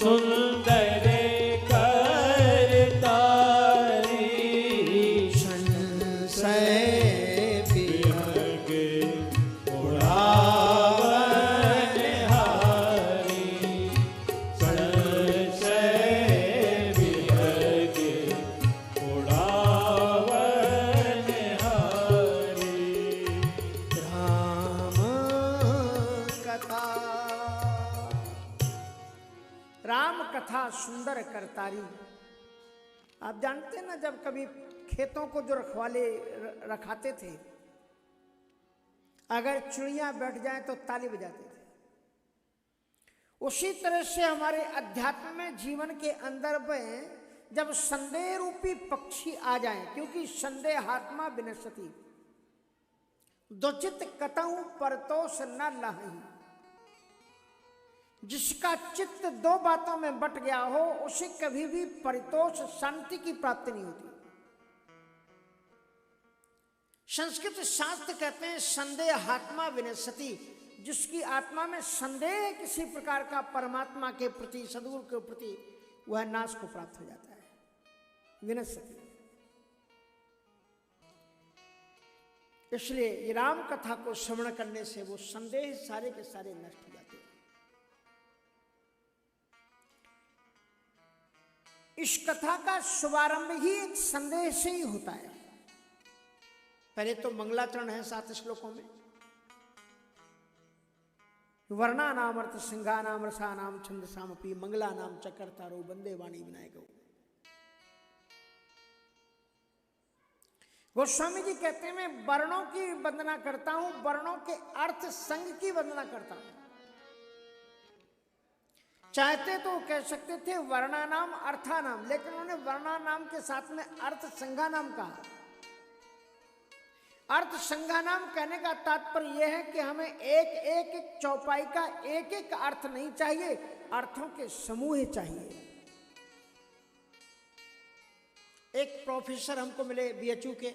सुंदर करतारी संशय विहग उड़ावन हारी संशय विहग उड़ावन हारी राम कथा। राम कथा सुंदर करतारी। आप जानते हैं ना, जब कभी खेतों को जो रखवाले रखाते थे, अगर चिड़िया बैठ जाए तो ताली बजाते थे। उसी तरह से हमारे अध्यात्म में, जीवन के अंदर में जब संदेह रूपी पक्षी आ जाए, क्योंकि संदेहात्मा विनश्यति दुचित कतहु परतोष न लहि। जिसका चित्त दो बातों में बट गया हो, उसे कभी भी परितोष शांति की प्राप्ति नहीं होती। संस्कृत शास्त्र कहते हैं संदेहात्मा विनश्यति। जिसकी आत्मा में संदेह किसी प्रकार का परमात्मा के प्रति, सद्गुरु के प्रति, वह नाश को प्राप्त हो जाता है। विनश्यति। इसलिए ये राम कथा को श्रवण करने से वो संदेह सारे के सारे नष्ट हो जाते हैं। इस कथा का शुभारंभ ही एक संदेह से ही होता है। पहले तो मंगलाचरण है 7 श्लोकों में। वर्णा नाम अर्थ सिंहा नाम रसा नाम छंद सामपी मंगला नाम चक्कर तारो बंदे वाणी विनायक। गोस्वामी जी कहते हैं, मैं वर्णों की वंदना करता हूं, वर्णों के अर्थ संग की वंदना करता हूं। चाहते तो कह सकते थे वर्णा नाम अर्था नाम, लेकिन उन्होंने वर्णा नाम के साथ में अर्थ संज्ञा नाम कहा। अर्थ संज्ञा नाम कहने का तात्पर्य यह है कि हमें एक चौपाई का एक एक अर्थ नहीं चाहिए, अर्थों के समूह चाहिए। एक प्रोफेसर हमको मिले बीएचयू के,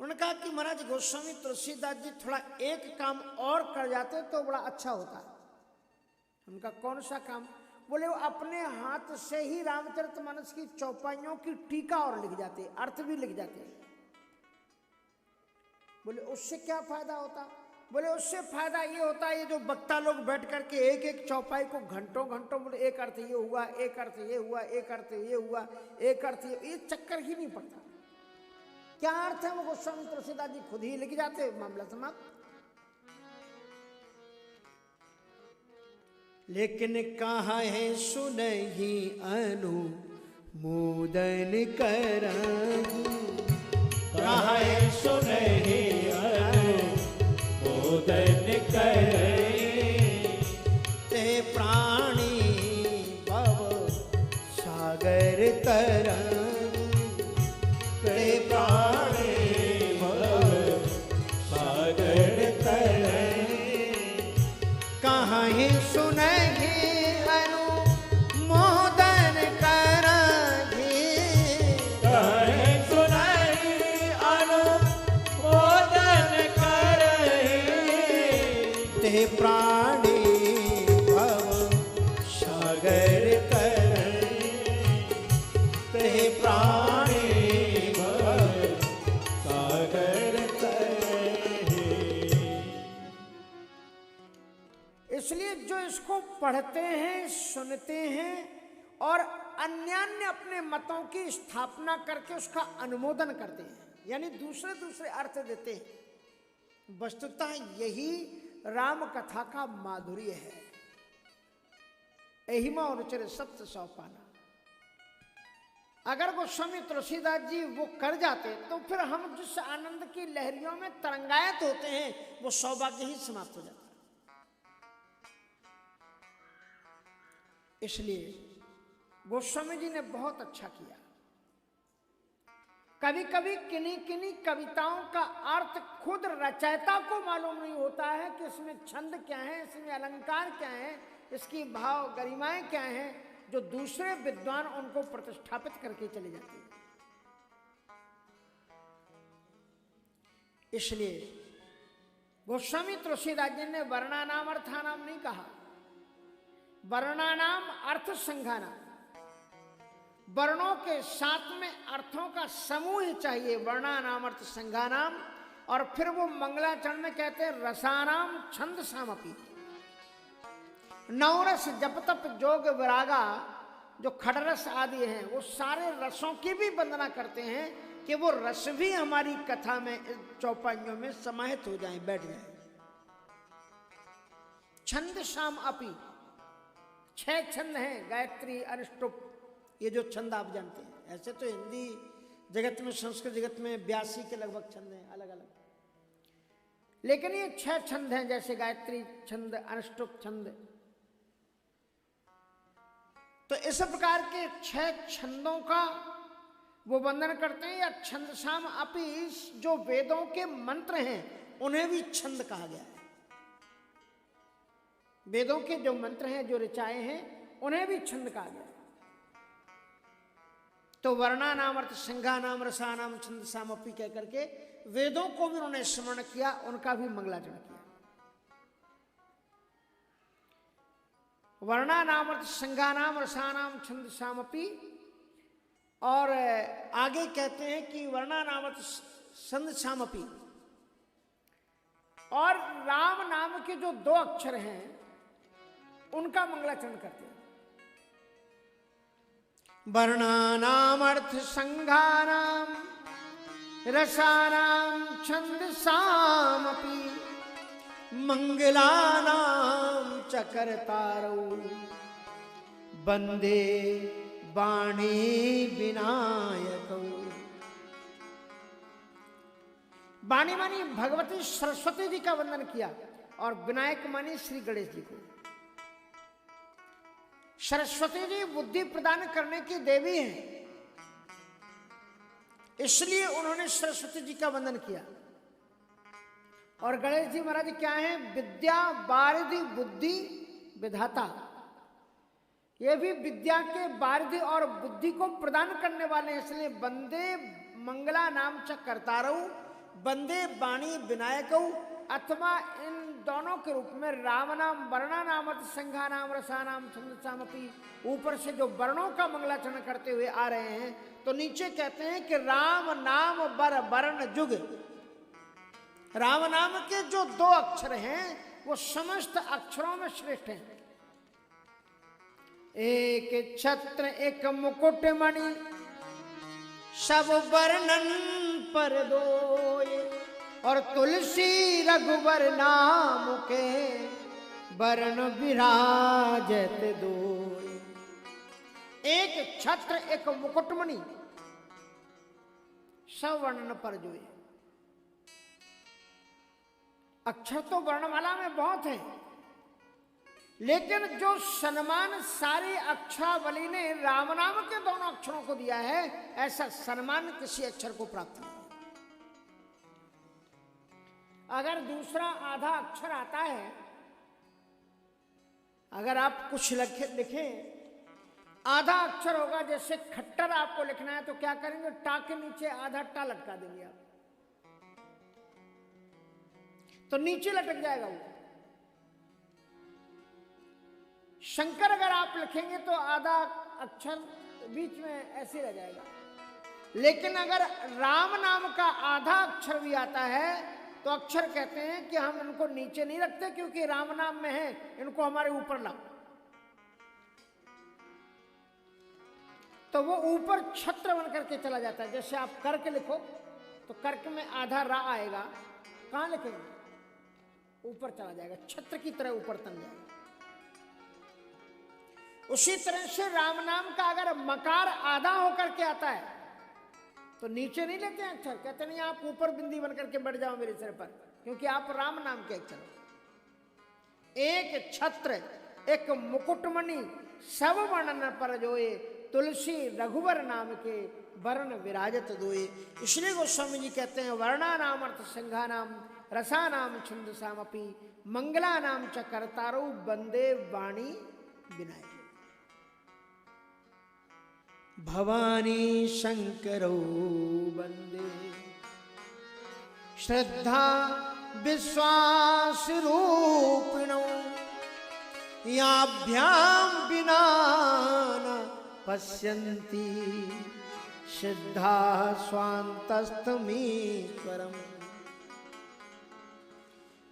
उन्होंने कहा कि महाराज गोस्वामी तुलसीदास जी थोड़ा एक काम और कर जाते तो बड़ा अच्छा होता। उनका कौन सा काम? बोले वो अपने हाथ से ही रामचरितमानस की चौपाइयों की टीका और लिख जाते, अर्थ भी लिख जाते। बोले उससे क्या फायदा होता? बोले उससे फायदा ये होता है, ये जो वक्ता लोग बैठ करके एक एक चौपाई को घंटों घंटों, बोले एक अर्थ ये हुआ, एक अर्थ ये हुआ, एक अर्थ ये हुआ, एक अर्थ ये चक्कर ही नहीं पड़ता। क्या अर्थ है वो गोस्वामी तुलसीदास जी खुद ही लिख जाते, मामला समाप्त। लेकिन कहाँ है सुनहि अनुमोदन करहु, कहाँ है सुनहि अनुमोदन करहु। ते प्राणी भव सागर तरहु, ते प्राणी भव सागर तरहु। कहाँ है सुनहि अनुमोदन करहि, कहाँ है सुनहि अनुमोदन करहि। ते प्राणी भव सागर तरहि, ते प्राणी भव सागर तरहि। इसलिए जो इसको पढ़ते हैं, सुनते हैं और अन्यान्य अपने मतों की स्थापना करके उसका अनुमोदन करते हैं, यानी दूसरे दूसरे अर्थ देते हैं, वस्तुतः यही राम कथा का माधुर्य है। एहिमा अनुचर सत्य सौपाना। अगर गोस्वामी तुलसीदास जी वो कर जाते तो फिर हम जिस आनंद की लहरियों में तरंगायत होते हैं वो सौभाग्य ही समाप्त हो जाता। इसलिए गोस्वामी जी ने बहुत अच्छा किया। कभी कभी किन्हीं किन्हीं कविताओं का अर्थ खुद रचयिता को मालूम नहीं होता है कि इसमें छंद क्या है, इसमें अलंकार क्या है, इसकी भाव गरिमाएं क्या हैं, जो दूसरे विद्वान उनको प्रतिष्ठापित करके चले जाते हैं। इसलिए गोस्वामी तुलसीदास जी ने वर्णानाम अर्थानाम नहीं कहा, वर्णानाम अर्थ संघानाम, वर्णों के साथ में अर्थों का समूह ही चाहिए, वर्णानाम अर्थ संघानाम। और फिर वो मंगलाचरण में कहते हैं रसानाम छंद सामपी, नवरस जप तप जोग विरागा, जो खड़रस आदि हैं वो सारे रसों की भी वंदना करते हैं कि वो रस भी हमारी कथा में चौपाइयों में समाहित हो जाएं, बैठ जाएं। छंद शाम अपी, 6 छंद हैं, गायत्री अनुष्टुप, ये जो छंद आप जानते हैं। ऐसे तो हिंदी जगत में, संस्कृत जगत में 82 के लगभग छंद हैं अलग अलग, लेकिन ये 6 छंद हैं, जैसे गायत्री छंद, अनुष्टुप छंद। तो इस प्रकार के 6 छंदों का वो वंदन करते हैं। या छंदसाम अपि, जो वेदों के मंत्र हैं उन्हें भी छंद कहा गया है। वेदों के जो मंत्र हैं, जो ऋचाएं हैं, उन्हें भी छंद कहा गया है। तो वर्णानाम अर्थ संघानाम रसानाम छंदसाम अपि कह करके वेदों को भी उन्होंने स्मरण किया, उनका भी मंगलाचरण किया। वर्णानाम अर्थ संघानाम रसानाम छंदसाम अपि, और आगे कहते हैं कि वर्णानाम अर्थ छंदसाम अपि, और राम नाम के जो 2 अक्षर हैं उनका मंगलाचरण करते हैं। वर्णानाम अर्थ संघानाम रसानाम छंदसामपि, मंगलानाम च कर्तारौ वंदे वाणी विनायकौ। वाणी मानी भगवती सरस्वती जी का वंदन किया, और विनायक मानी श्री गणेश जी को। सरस्वती जी बुद्धि प्रदान करने की देवी हैं, इसलिए उन्होंने सरस्वती जी का वंदन किया। और गणेश जी महाराज क्या हैं? विद्या वारिधि बुद्धि विधाता, ये भी विद्या के वारिधि और बुद्धि को प्रदान करने वाले हैं। इसलिए वंदे मंगला नाम च कर्तारौ वंदे वाणी विनायकौ, अथवा इन दोनों के रूप में राम नाम, वर्णा नाम, संघा नाम, रसा नाम, छंदसामपि, ऊपर से जो वर्णों का मंगलाचरण करते हुए आ रहे हैं, तो नीचे कहते हैं कि राम नाम बर वर्ण जुग। राम नाम के जो 2 अक्षर हैं वो समस्त अक्षरों में श्रेष्ठ हैं। एक छत्र एक मुकुट मणि सब वर्णन पर दोय, और तुलसी रघुबर नाम के वर्ण विराजत दोय। एक छत्र एक मुकुटमणि सब वर्णन पर जोए। अक्षर तो वर्णमाला में बहुत है, लेकिन जो सम्मान सारी अक्षरावली ने राम नाम के दोनों अक्षरों को दिया है, ऐसा सम्मान किसी अक्षर को प्राप्त नहीं। अगर दूसरा आधा अक्षर आता है, अगर आप कुछ लिखें, आधा अक्षर होगा, जैसे खट्टर आपको लिखना है तो क्या करेंगे? टा के नीचे आधा टा लटका देंगे आप, तो नीचे लटक जाएगा वो। शंकर अगर आप लिखेंगे तो आधा अक्षर बीच में ऐसे रह जाएगा। लेकिन अगर राम नाम का आधा अक्षर भी आता है तो अक्षर कहते हैं कि हम इनको नीचे नहीं रखते, क्योंकि राम नाम में है, इनको हमारे ऊपर लाओ। तो वो ऊपर छत्र बन करके चला जाता है। जैसे आप कर्क लिखो तो कर्क में आधा रा आएगा, कहां लिखेंगे? ऊपर चला जाएगा, छत्र की तरह ऊपर तन जाएगा। उसी तरह से राम नाम का अगर मकार आधा होकर के आता है तो नीचे नहीं लेते हैं अक्षर, कहते नहीं आप ऊपर बिंदी बन करके बैठ जाओ मेरे सिर पर, क्योंकि आप राम नाम के अक्षर। एक छत्र एक मुकुटमणि सब वर्णन पर जोए, तुलसी रघुवर नाम के वर्ण विराजत दोए। इसलिए गोस्वामी जी कहते हैं वर्णा नाम अर्थ संघा नाम रसा नाम छंदसामपि, मंगला नाम च कर्तारौ वंदे वाणी विनायक। भवानी शंकरौ वंदे श्रद्धा विश्वास रूपिणौ, याभ्याम बिना न पश्यन्ति सिद्धा स्वान्तस्थमीश्वरम।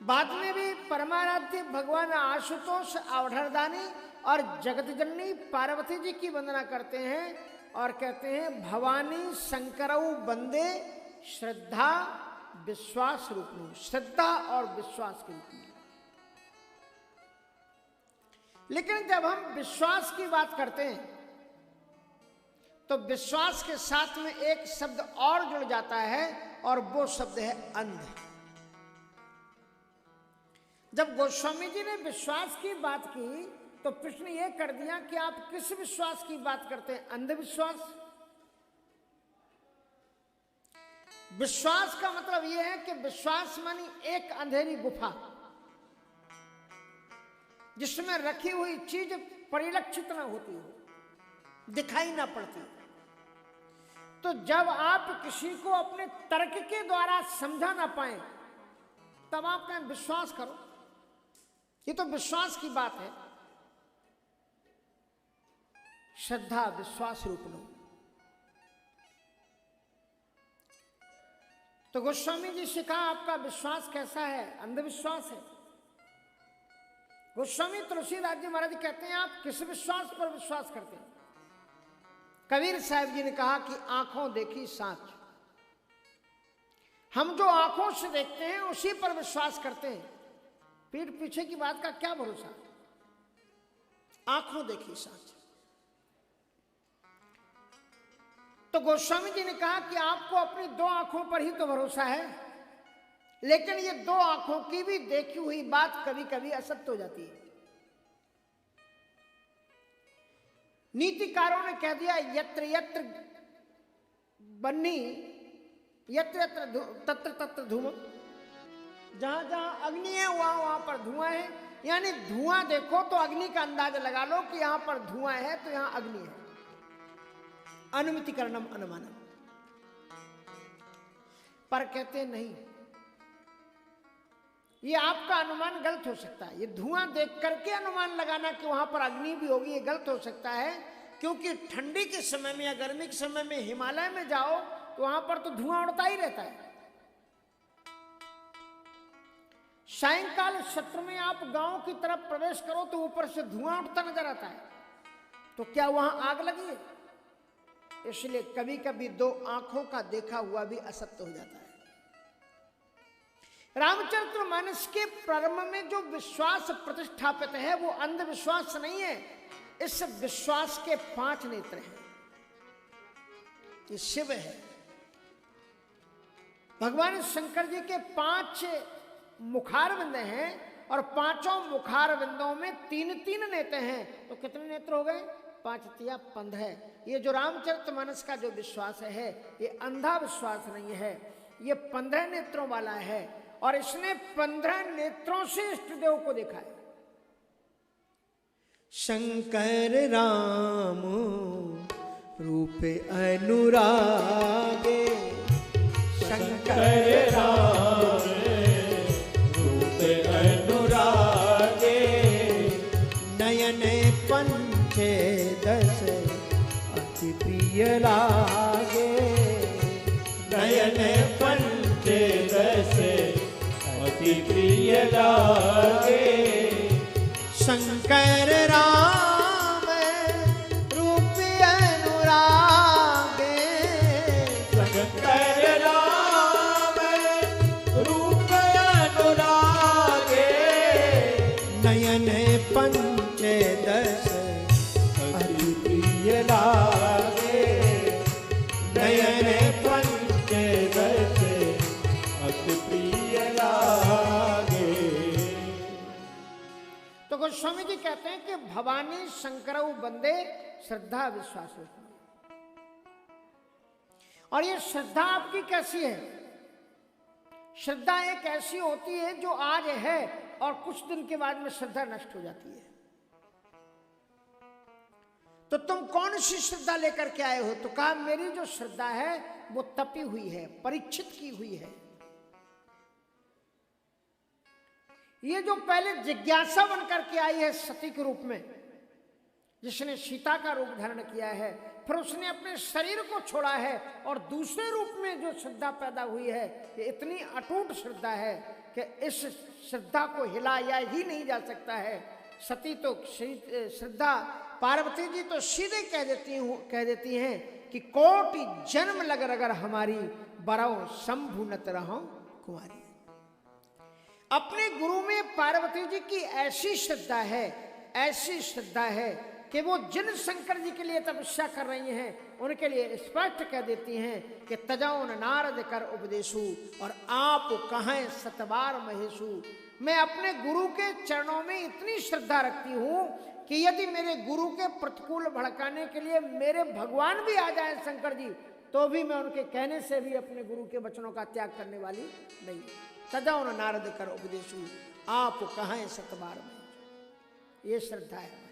बाद में भी परमाराध्य भगवान आशुतोष अवधरदानी और जगत जननी पार्वती जी की वंदना करते हैं और कहते हैं भवानी शंकरऊ बंदे श्रद्धा विश्वास रूपी। श्रद्धा और विश्वास के रूप में। लेकिन जब हम विश्वास की बात करते हैं तो विश्वास के साथ में एक शब्द और जुड़ जाता है और वो शब्द है अंध। जब गोस्वामी जी ने विश्वास की बात की तो प्रश्न ये कर दिया कि आप किस विश्वास की बात करते हैं? अंधविश्वास। विश्वास का मतलब यह है कि विश्वास मानी एक अंधेरी गुफा जिसमें रखी हुई चीज परिलक्षित ना होती हो, दिखाई ना पड़ती। तो जब आप किसी को अपने तर्क के द्वारा समझा ना पाए तब आप कहें विश्वास करो। ये तो विश्वास की बात है। श्रद्धा विश्वास रूप लो। तो गोस्वामी जी से कहा आपका विश्वास कैसा है? अंधविश्वास है। गोस्वामी तुलसीदास जी महाराज कहते हैं आप किस विश्वास पर विश्वास करते हैं? कबीर साहब जी ने कहा कि आंखों देखी साँच। हम जो आंखों से देखते हैं उसी पर विश्वास करते हैं। पीठ पीछे की बात का क्या भरोसा? आंखों देखी साँच। तो गोस्वामी जी ने कहा कि आपको अपनी दो आंखों पर ही तो भरोसा है, लेकिन ये दो आंखों की भी देखी हुई बात कभी कभी असत्य हो जाती है। नीतिकारों ने कह दिया यत्र यत्र बन्नी यत्र यत्र तत्र तत्र धूम। जहां जहां अग्नि है वहां वहां पर धुआं है। यानी धुआं देखो तो अग्नि का अंदाजा लगा लो कि यहां पर धुआं है तो यहां अग्नि है। अनुमितिकरणम अनुमानम। पर कहते नहीं, ये आपका अनुमान गलत हो सकता है। ये धुआं देख करके अनुमान लगाना कि वहां पर अग्नि भी होगी ये गलत हो सकता है, क्योंकि ठंडी के समय में या गर्मी के समय में हिमालय में जाओ तो वहां पर तो धुआं उड़ता ही रहता है। सायंकाल सत्र में आप गांव की तरफ प्रवेश करो तो ऊपर से धुआं उठता नजर आता है, तो क्या वहां आग लगी है? इसलिए कभी कभी दो आंखों का देखा हुआ भी असत्य हो जाता है। रामचरितमानस के प्रारंभ में जो विश्वास प्रतिष्ठापित है वो अंधविश्वास नहीं है। इस विश्वास के 5 नेत्र हैं। ये शिव है। भगवान शंकर जी के 5 मुखार बिंद हैं और 5 मुखार बिंदों में 3-3 नेत्र हैं। तो कितने नेत्र हो गए? 5 तिया 15। ये जो रामचरितमानस का जो विश्वास है ये अंधा विश्वास नहीं है, ये 15 नेत्रों वाला है। और इसने 15 नेत्रों से इष्टदेव को देखा है। शंकर राम रूप अनुरागे। शंकर राम रूप अनुरागे। नयन पंचे दस अति प्रिय लागे। नयन पंचे दस अति प्रिय लागे। शंकर राम रूप अनुरागे। शंकर राम रूप अनुरागे। नयन पंचे दस अति प्रिय लागे। नयन पंचे दस अति प्रिय लागे। तो गोस्वामी जी कहते हैं कि भवानी शंकरऊ बंदे श्रद्धा विश्वास होती है। और ये श्रद्धा आपकी कैसी है? श्रद्धा एक ऐसी होती है जो आज है और कुछ दिन के बाद में श्रद्धा नष्ट हो जाती है। तो तुम कौन सी श्रद्धा लेकर के आए हो? तो कहा मेरी जो श्रद्धा है वो तपी हुई है, परीक्षित की हुई है। ये जो पहले जिज्ञासा बनकर के आई है सती के रूप में, जिसने सीता का रूप धारण किया है, फिर उसने अपने शरीर को छोड़ा है और दूसरे रूप में जो श्रद्धा पैदा हुई है, ये इतनी अटूट श्रद्धा है कि इस श्रद्धा को हिलाया ही नहीं जा सकता है। सती तो श्रद्धा पार्वती जी तो सीधे कह देती हैं कि कोटि जन्म लग अगर हमारी बरौ शंभु नत रहो कुमारी। अपने गुरु में पार्वती जी की ऐसी श्रद्धा है कि वो जिन शंकर जी के लिए तपस्या कर रही हैं उनके लिए स्पष्ट कह देती हैं कि तजौन नारद कर उपदेशु और आप कहें सतबार महेशु। मैं अपने गुरु के चरणों में इतनी श्रद्धा रखती हूं कि यदि मेरे गुरु के प्रतिकूल भड़काने के लिए मेरे भगवान भी आ जाए शंकर जी, तो भी मैं उनके कहने से भी अपने गुरु के वचनों का त्याग करने वाली नहीं। तजौन नारद कर उपदेशु आप कहें सतबार महेशु, ये श्रद्धा है।